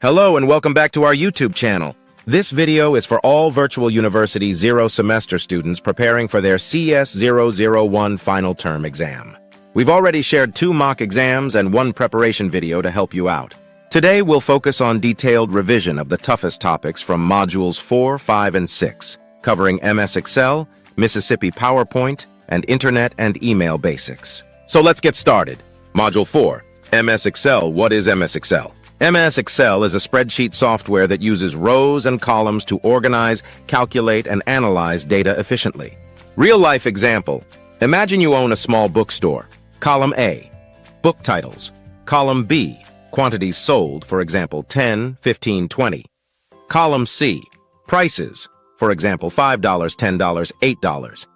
Hello and welcome back to our YouTube channel. This video is for all Virtual University Zero semester students preparing for their CS001 final term exam. We've already shared 2 mock exams and 1 preparation video to help you out. Today we'll focus on detailed revision of the toughest topics from Modules 4, 5, and 6, covering MSXL, Mississippi PowerPoint, and Internet and Email Basics. So let's get started. Module 4, MSXL. What is MSXL? MSXL is a spreadsheet software that uses rows and columns to organize, calculate, and analyze data efficiently. Real-life example. Imagine you own a small bookstore. Column A, book titles. Column B, quantities sold, for example, 10, 15, 20. Column C, prices, for example, $5, $10, $8.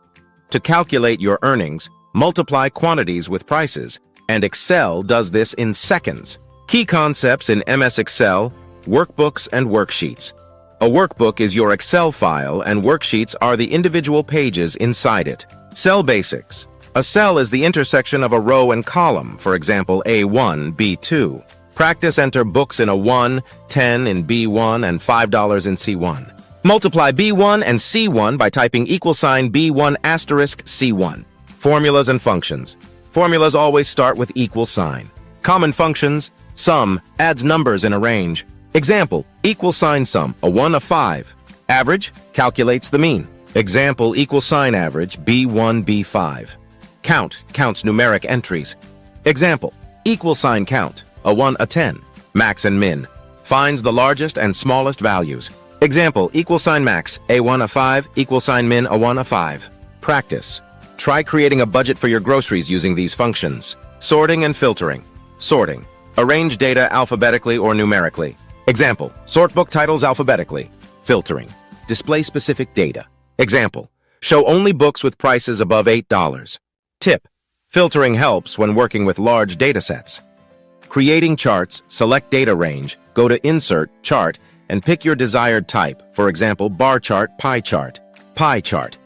To calculate your earnings, multiply quantities with prices, and Excel does this in seconds. Key concepts in MSXL, workbooks and worksheets. A workbook is your Excel file and worksheets are the individual pages inside it. Cell basics. A cell is the intersection of a row and column, for example, A1, B2. Practice enter books in A1, 10 in B1, and $5 in C1. Multiply B1 and C1 by typing =B1 asterisk C1. Formulas and functions. Formulas always start with equal sign. Common functions. Sum adds numbers in a range. Example, =sum, a 1, a 5. Average calculates the mean. Example, =average, B1, B5. Count counts numeric entries. Example, =count, a 1, a 10. Max and min finds the largest and smallest values. Example, =max, A1, a 5, =min, a 1, a 5. Practice. Try creating a budget for your groceries using these functions. Sorting and filtering. Sorting. Arrange data alphabetically or numerically. Example, sort book titles alphabetically. Filtering. Display specific data. Example, show only books with prices above $8. Tip, filtering helps when working with large datasets. Creating charts, select data range, go to Insert, Chart, and pick your desired type, for example, bar chart, pie chart. Pie chart.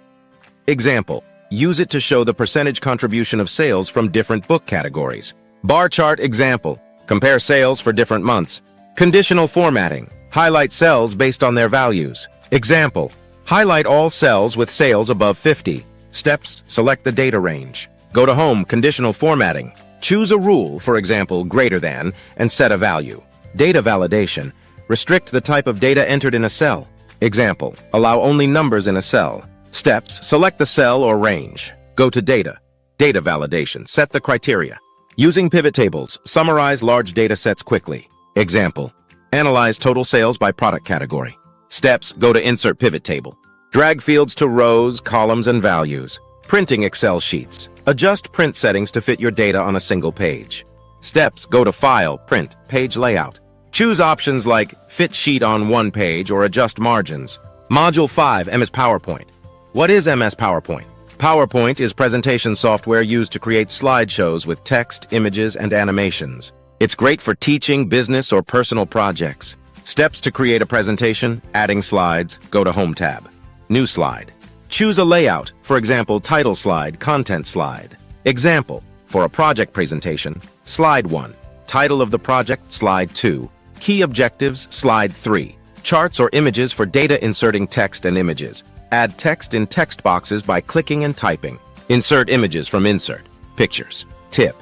Example, use it to show the percentage contribution of sales from different book categories. Bar chart example. Compare sales for different months. Conditional formatting. Highlight cells based on their values. Example. Highlight all cells with sales above 50. Steps. Select the data range. Go to Home. Conditional formatting. Choose a rule, for example, greater than, and set a value. Data validation. Restrict the type of data entered in a cell. Example. Allow only numbers in a cell. Steps. Select the cell or range. Go to Data. Data validation. Set the criteria. Using pivot tables, summarize large data sets quickly. Example, analyze total sales by product category. Steps, go to Insert Pivot Table. Drag fields to rows, columns, and values. Printing Excel sheets. Adjust print settings to fit your data on a single page. Steps, go to File, Print, Page Layout. Choose options like Fit Sheet on one page or Adjust Margins. Module 5, MS PowerPoint. What is MS PowerPoint? PowerPoint is presentation software used to create slideshows with text, images, and animations. It's great for teaching, business, or personal projects. Steps to create a presentation, adding slides, go to Home tab. New slide. Choose a layout, for example, title slide, content slide. Example, for a project presentation, slide 1. Title of the project, slide 2. Key objectives, slide 3. Charts or images for data inserting text and images. Add text in text boxes by clicking and typing. Insert images from Insert. Pictures. Tip.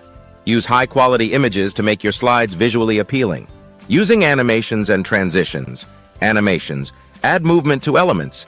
Use high-quality images to make your slides visually appealing. Using animations and transitions. Animations. Add movement to elements.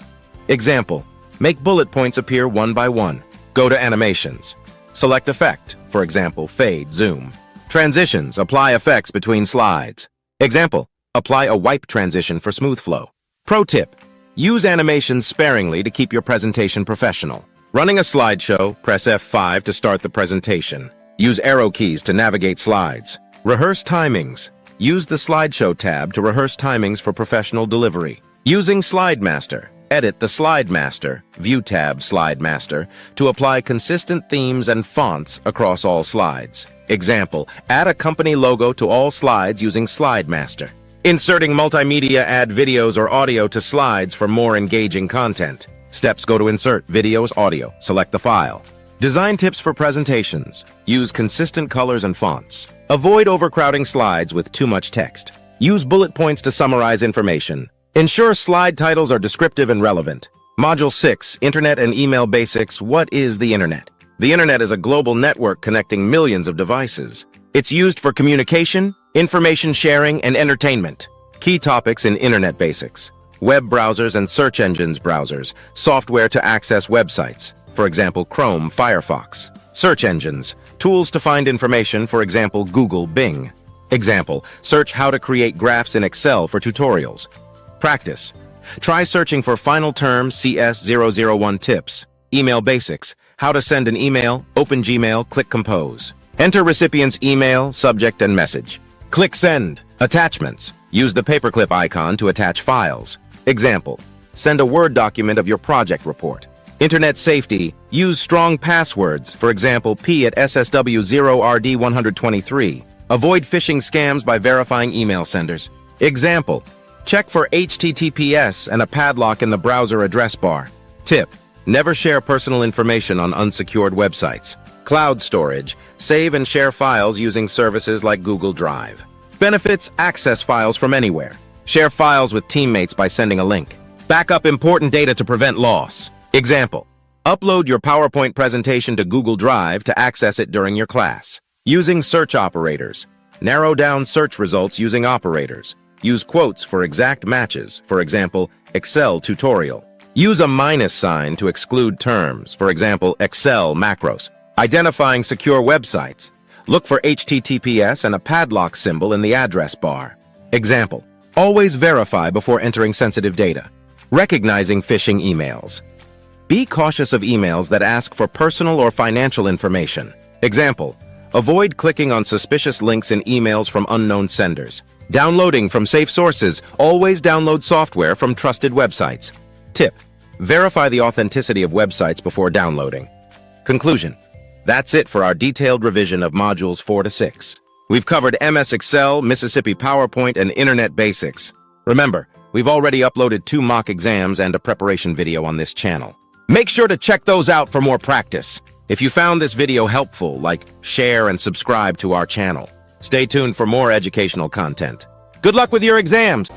Example. Make bullet points appear one by one. Go to Animations. Select Effect. For example, Fade, Zoom. Transitions. Apply effects between slides. Example. Apply a wipe transition for smooth flow. Pro tip. Use animations sparingly to keep your presentation professional. Running a slideshow, press F5 to start the presentation. Use arrow keys to navigate slides. Rehearse timings. Use the Slideshow tab to rehearse timings for professional delivery. Using Slide Master. Edit the Slide Master, View tab Slide Master, to apply consistent themes and fonts across all slides. Example, add a company logo to all slides using Slide Master. Inserting multimedia, add videos or audio to slides for more engaging content. Steps, go to Insert, Videos, Audio. Select the file. Design tips for presentations. Use consistent colors and fonts. Avoid overcrowding slides with too much text. Use bullet points to summarize information. Ensure slide titles are descriptive and relevant. Module 6, Internet and Email Basics. What is the Internet? The Internet is a global network connecting millions of devices. It's used for communication, information sharing, and entertainment. Key topics in Internet Basics: web browsers and search engines browsers, software to access websites, for example, Chrome, Firefox. Search engines, tools to find information, for example, Google, Bing. Example, search how to create graphs in Excel for tutorials. Practice. Try searching for final term CS001 tips. Email basics, how to send an email, open Gmail, click compose. Enter recipient's email, subject, and message. Click send. Attachments. Use the paperclip icon to attach files. Example, send a Word document of your project report. Internet safety, use strong passwords, for example, P at SSW0RD123. Avoid phishing scams by verifying email senders. Example, check for HTTPS and a padlock in the browser address bar. Tip, never share personal information on unsecured websites. Cloud storage, save and share files using services like Google Drive. Benefits, access files from anywhere. Share files with teammates by sending a link. Backup important data to prevent loss. Example, upload your PowerPoint presentation to Google Drive to access it during your class. Using search operators. Narrow down search results using operators. Use quotes for exact matches, for example, Excel tutorial. Use a minus sign to exclude terms, for example, Excel macros. Identifying secure websites. Look for HTTPS and a padlock symbol in the address bar. Example, always verify before entering sensitive data. Recognizing phishing emails. Be cautious of emails that ask for personal or financial information. Example, avoid clicking on suspicious links in emails from unknown senders. Downloading from safe sources. Always download software from trusted websites. Tip, verify the authenticity of websites before downloading. Conclusion, that's it for our detailed revision of modules 4 to 6. We've covered MSXL, Mississippi PowerPoint, and Internet Basics. Remember, we've already uploaded 2 mock exams and a preparation video on this channel. Make sure to check those out for more practice. If you found this video helpful, like, share, and subscribe to our channel. Stay tuned for more educational content. Good luck with your exams!